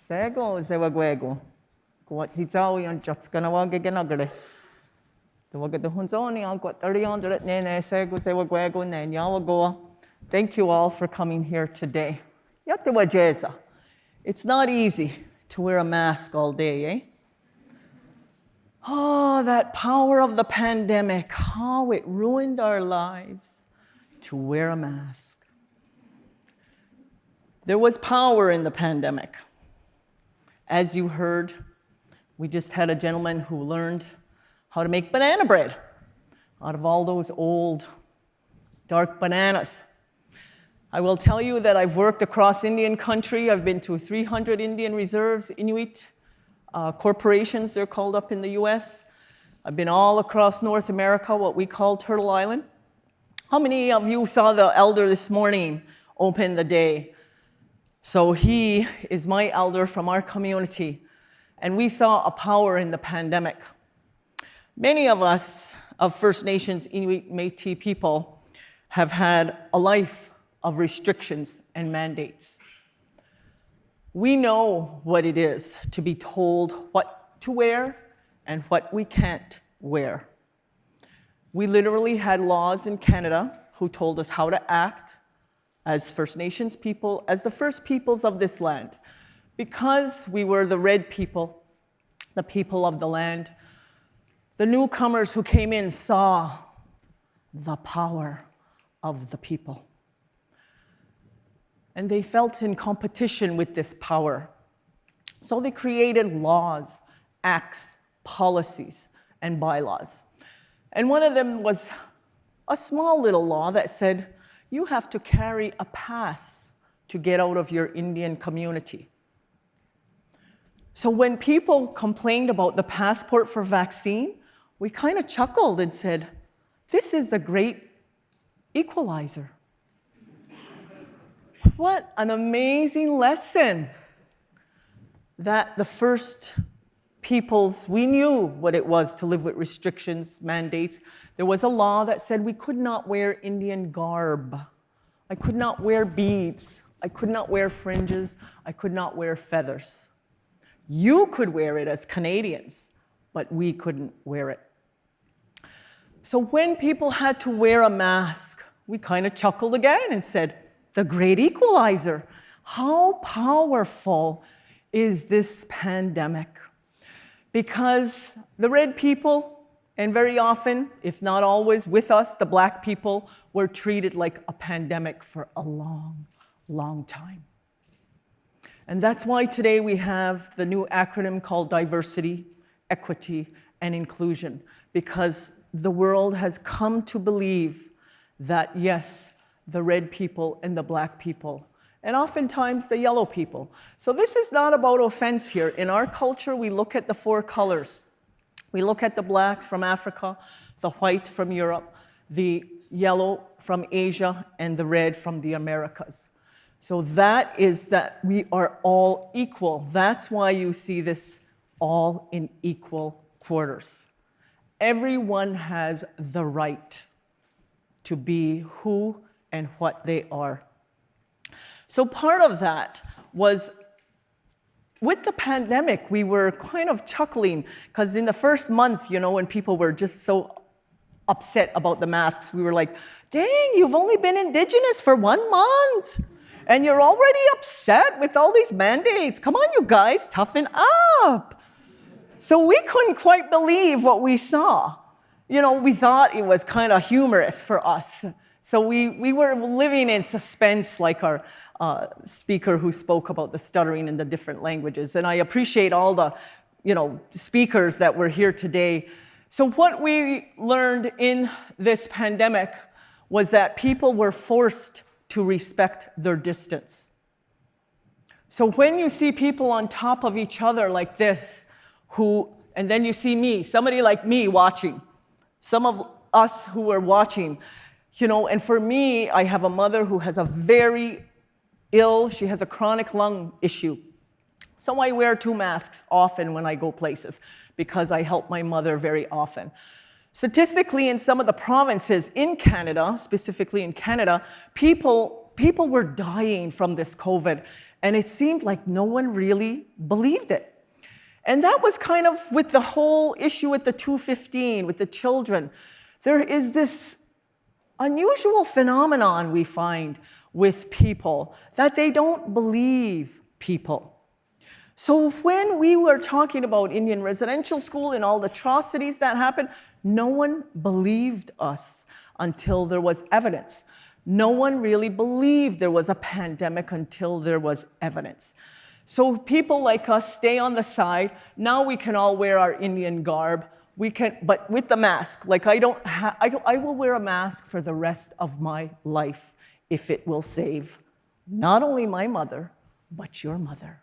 Sego, Zewaguego. Konwatsitsawi M Ginagre. The Wagata Hunzoni, Uncle 30 Nene, Sego, Zewaguego, and Yawagoa. Thank you all for coming here today. Yatawajeza. It's not easy to wear a mask all day, eh? Oh, that power of the pandemic, how it ruined our lives to wear a mask. There was power in the pandemic. As you heard, we just had a gentleman who learned how to make banana bread out of all those old, dark bananas. I will tell you that I've worked across Indian country. I've been to 300 Indian reserves, Inuit corporations, they're called up in the US. I've been all across North America, what we call Turtle Island. How many of you saw the elder this morning open the day? So he is my elder from our community, and we saw a power in the pandemic. Many of us of First Nations, Inuit, Métis people have had a life of restrictions and mandates. We know what it is to be told what to wear and what we can't wear. We literally had laws in Canada who told us how to act as First Nations people, as the first peoples of this land. Because we were the red people, the people of the land, the newcomers who came in saw the power of the people. And they felt in competition with this power. So they created laws, acts, policies, and bylaws. And one of them was a small little law that said, you have to carry a pass to get out of your Indian community. So when people complained about the passport for vaccine, we kind of chuckled and said, this is the great equalizer. What an amazing lesson that the first peoples, we knew what it was to live with restrictions, mandates. There was a law that said we could not wear Indian garb. I could not wear beads. I could not wear fringes. I could not wear feathers. You could wear it as Canadians, but we couldn't wear it. So when people had to wear a mask, we kind of chuckled again and said, the great equalizer. How powerful is this pandemic? Because the red people, and very often, if not always with us, the black people, were treated like a pandemic for a long, long time. And that's why today we have the new acronym called diversity, equity, and inclusion, because the world has come to believe that, yes, the red people and the black people, and oftentimes the yellow people. So this is not about offense here. In our culture, we look at the four colors. We look at the blacks from Africa, the whites from Europe, the yellow from Asia, and the red from the Americas. So that is that we are all equal. That's why you see this all in equal quarters. Everyone has the right to be who and what they are. So part of that was, with the pandemic, we were kind of chuckling, because in the first month, you know, when people were just so upset about the masks, we were like, dang, you've only been Indigenous for 1 month, and you're already upset with all these mandates. Come on, you guys, toughen up. So we couldn't quite believe what we saw. You know, we thought it was kind of humorous for us. So we were living in suspense, like our speaker who spoke about the stuttering in the different languages. And I appreciate all the, speakers that were here today. So what we learned in this pandemic was that people were forced to respect their distance. So when you see people on top of each other like this, and then you see me, somebody like me watching, some of us who were watching, and for me, I have a mother who has a very ill, she has a chronic lung issue. So I wear 2 masks often when I go places because I help my mother very often. Statistically, in some of the provinces in Canada, specifically in Canada, people were dying from this COVID. And it seemed like no one really believed it. And that was kind of with the whole issue with the 215, with the children. There is this unusual phenomenon we find with people, that they don't believe people. So when we were talking about Indian residential school and all the atrocities that happened, no one believed us until there was evidence. No one really believed there was a pandemic until there was evidence. So people like us stay on the side. Now we can all wear our Indian garb. We can, but with the mask. Like I will wear a mask for the rest of my life if it will save not only my mother, but your mother.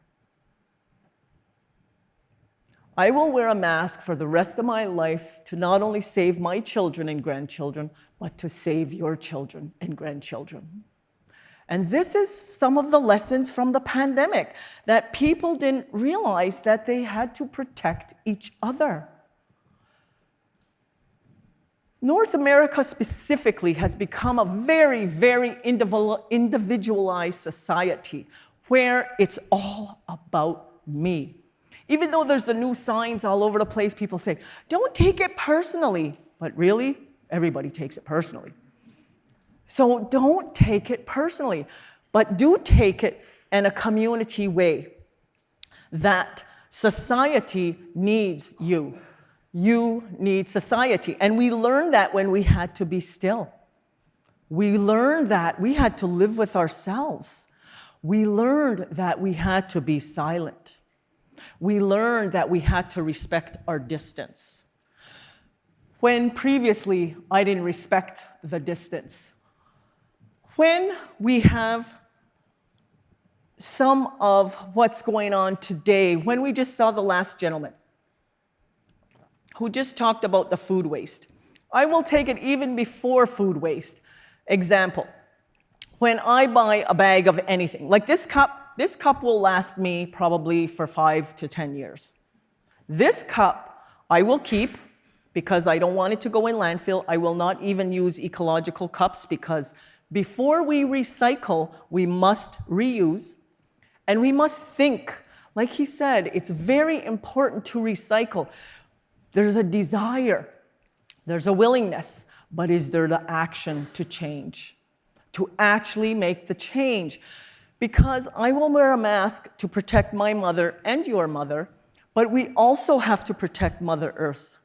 I will wear a mask for the rest of my life to not only save my children and grandchildren, but to save your children and grandchildren. And this is some of the lessons from the pandemic, that people didn't realize that they had to protect each other. North America specifically has become a very, very individualized society where it's all about me. Even though there's the new signs all over the place, people say, don't take it personally. But really, everybody takes it personally. So don't take it personally, but do take it in a community way, that society needs you. You need society. And we learned that when we had to be still. We learned that we had to live with ourselves. We learned that we had to be silent. We learned that we had to respect our distance. When previously I didn't respect the distance. When we have some of what's going on today, when we just saw the last gentleman who just talked about the food waste. I will take it even before food waste. Example, when I buy a bag of anything, like this cup will last me probably for 5 to 10 years. This cup I will keep because I don't want it to go in landfill. I will not even use ecological cups because before we recycle, we must reuse and we must think. Like he said, it's very important to recycle. There's a desire, there's a willingness, but is there the action to change? To actually make the change? Because I will wear a mask to protect my mother and your mother, but we also have to protect Mother Earth.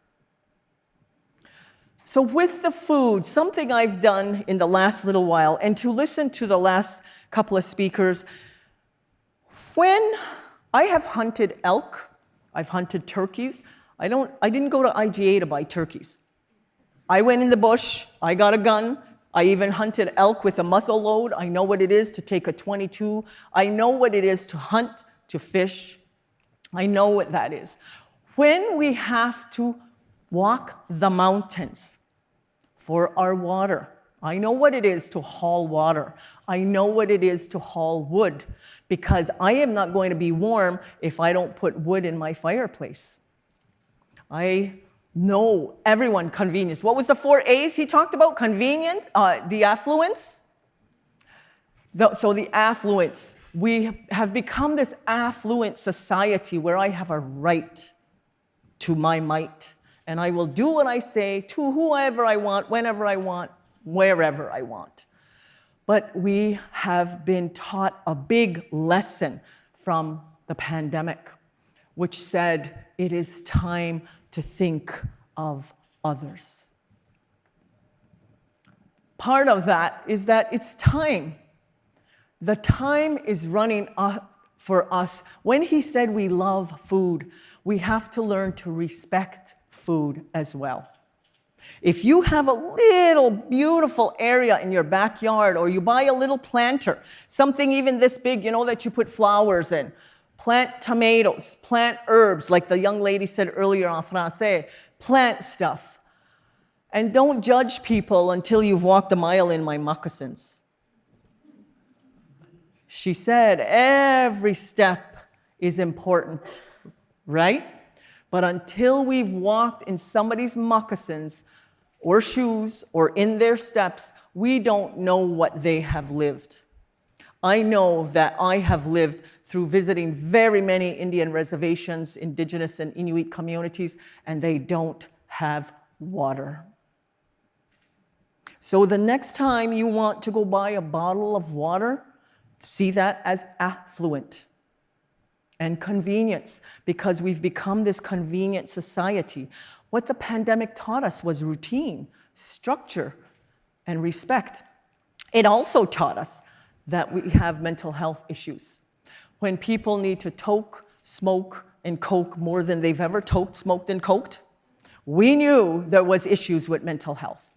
So with the food, something I've done in the last little while, and to listen to the last couple of speakers, when I have hunted elk, I've hunted turkeys, I didn't go to IGA to buy turkeys. I went in the bush, I got a gun, I even hunted elk with a muzzle load. I know what it is to take a .22. I know what it is to hunt, to fish. I know what that is. When we have to walk the mountains for our water, I know what it is to haul water. I know what it is to haul wood, because I am not going to be warm if I don't put wood in my fireplace. I know everyone convenience. What was the 4 A's he talked about? Convenience, the affluence. So the affluence. We have become this affluent society where I have a right to my might. And I will do what I say to whoever I want, whenever I want, wherever I want. But we have been taught a big lesson from the pandemic, which said it is time to think of others. Part of that is that it's time. The time is running up for us. When he said we love food, we have to learn to respect food as well. If you have a little beautiful area in your backyard, or you buy a little planter, something even this big, you know, that you put flowers in, plant tomatoes, plant herbs, like the young lady said earlier en français, plant stuff. And don't judge people until you've walked a mile in my moccasins. She said every step is important, right? But until we've walked in somebody's moccasins or shoes or in their steps, we don't know what they have lived. I know that I have lived through visiting very many Indian reservations, Indigenous and Inuit communities, and they don't have water. So the next time you want to go buy a bottle of water, see that as affluent and convenience, because we've become this convenient society. What the pandemic taught us was routine, structure, and respect. It also taught us that we have mental health issues. When people need to toke, smoke, and coke more than they've ever toked, smoked, and coked, we knew there was issues with mental health.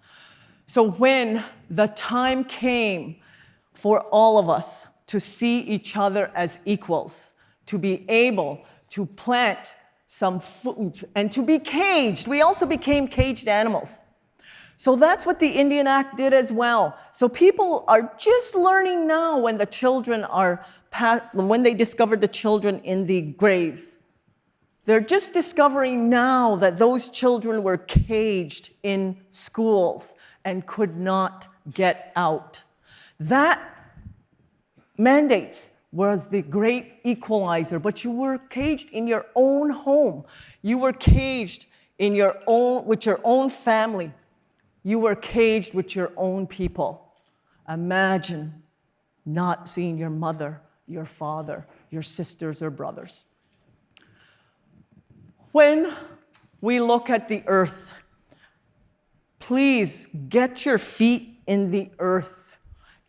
So when the time came for all of us to see each other as equals, to be able to plant some foods and to be caged, we also became caged animals. So that's what the Indian Act did as well. So people are just learning now when the children when they discovered the children in the graves. They're just discovering now that those children were caged in schools and could not get out. That mandates was the great equalizer, but you were caged in your own home. You were caged with your own family. You were caged with your own people. Imagine not seeing your mother, your father, your sisters or brothers. When we look at the earth, please get your feet in the earth.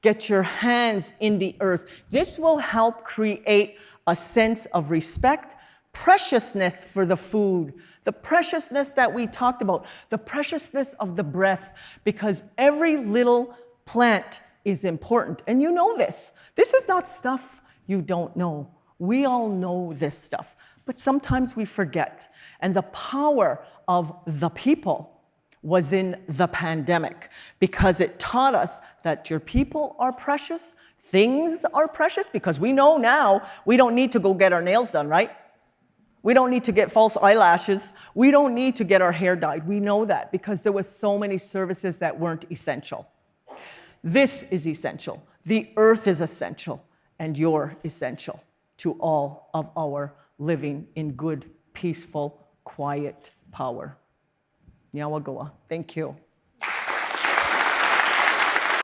Get your hands in the earth. This will help create a sense of respect, preciousness for the food, the preciousness that we talked about, the preciousness of the breath, because every little plant is important. And you know this. This is not stuff you don't know. We all know this stuff, but sometimes we forget. And the power of the people was in the pandemic, because it taught us that your people are precious, things are precious, because we know now we don't need to go get our nails done, right? We don't need to get false eyelashes. We don't need to get our hair dyed. We know that because there was so many services that weren't essential. This is essential. The earth is essential, and you're essential to all of our living in good, peaceful, quiet power. Nyawagoa. Thank you.